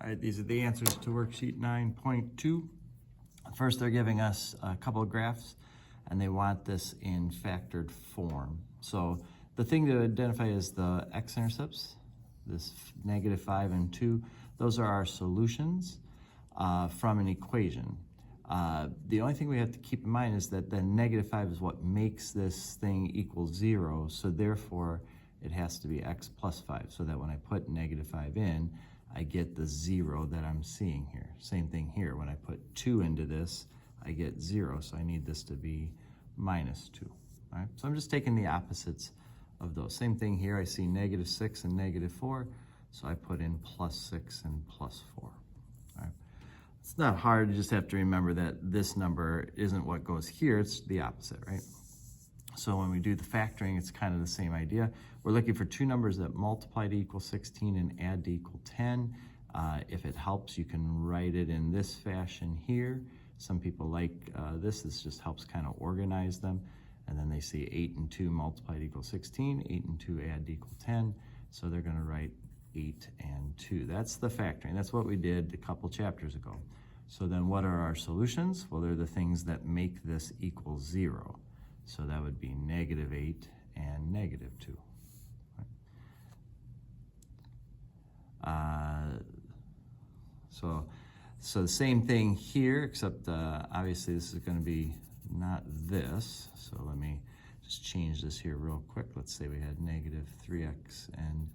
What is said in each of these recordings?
All right, these are the answers to worksheet 9.2. First, they're giving us a couple of graphs, and they want this in factored form. So the thing to identify is the x-intercepts, this -5 and 2. Those are our solutions from an equation. The only thing we have to keep in mind is that the -5 is what makes this thing equal 0, so therefore it has to be x plus 5, so that when I put -5 in, I get the 0 that I'm seeing here. Same thing here, when I put 2 into this, I get 0, so I need this to be -2. All right? So I'm just taking the opposites of those. Same thing here, I see -6 and -4, so I put in +6 and +4. All right? It's not hard, you just have to remember that this number isn't what goes here, it's the opposite, right? So when we do the factoring, it's kind of the same idea. We're looking for two numbers that multiply to equal 16 and add to equal 10. If it helps, you can write it in this fashion here. Some people like this just helps kind of organize them. And then they see 8 and 2 multiply to equal 16, 8 and 2 add to equal 10. So they're gonna write 8 and 2. That's the factoring. That's what we did a couple chapters ago. So then what are our solutions? Well, they're the things that make this equal 0. So that would be -8 and -2. So the same thing here, except obviously this is going to be not this. So let me just change this here real quick. Let's say we had -3x and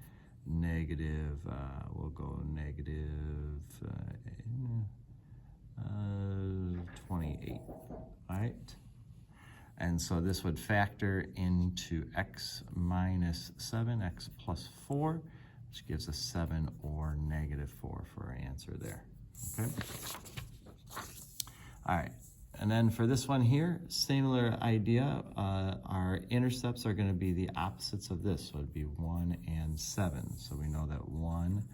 we'll go -28, all right? And so this would factor into x minus 7, x plus 4, which gives us 7 or -4 for our answer there, okay? All right, and then for this one here, similar idea. Our intercepts are gonna be the opposites of this, so it'd be 1 and 7. So we know that 1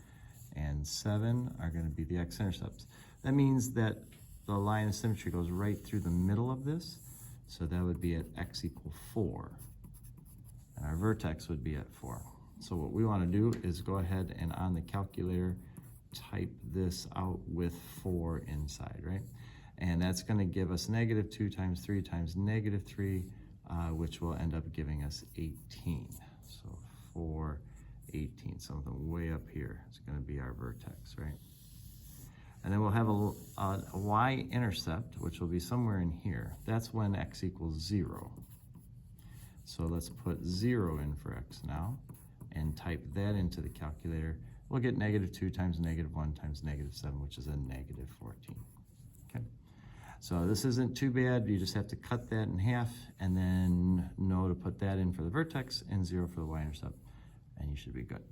and 7 are gonna be the x-intercepts. That means that the line of symmetry goes right through the middle of this. So that would be at x equal 4. And our vertex would be at 4. So what we want to do is go ahead and on the calculator, type this out with 4 inside, right? And that's going to give us -2 times 3 times -3, which will end up giving us 18. So 4, 18, something way up here. It's going to be our vertex, right? And then we'll have a y-intercept, which will be somewhere in here. That's when x equals 0. So let's put 0 in for x now and type that into the calculator. We'll get -2 times -1 times -7, which is a -14. Okay. So this isn't too bad. You just have to cut that in half and then know to put that in for the vertex and 0 for the y-intercept, and you should be good.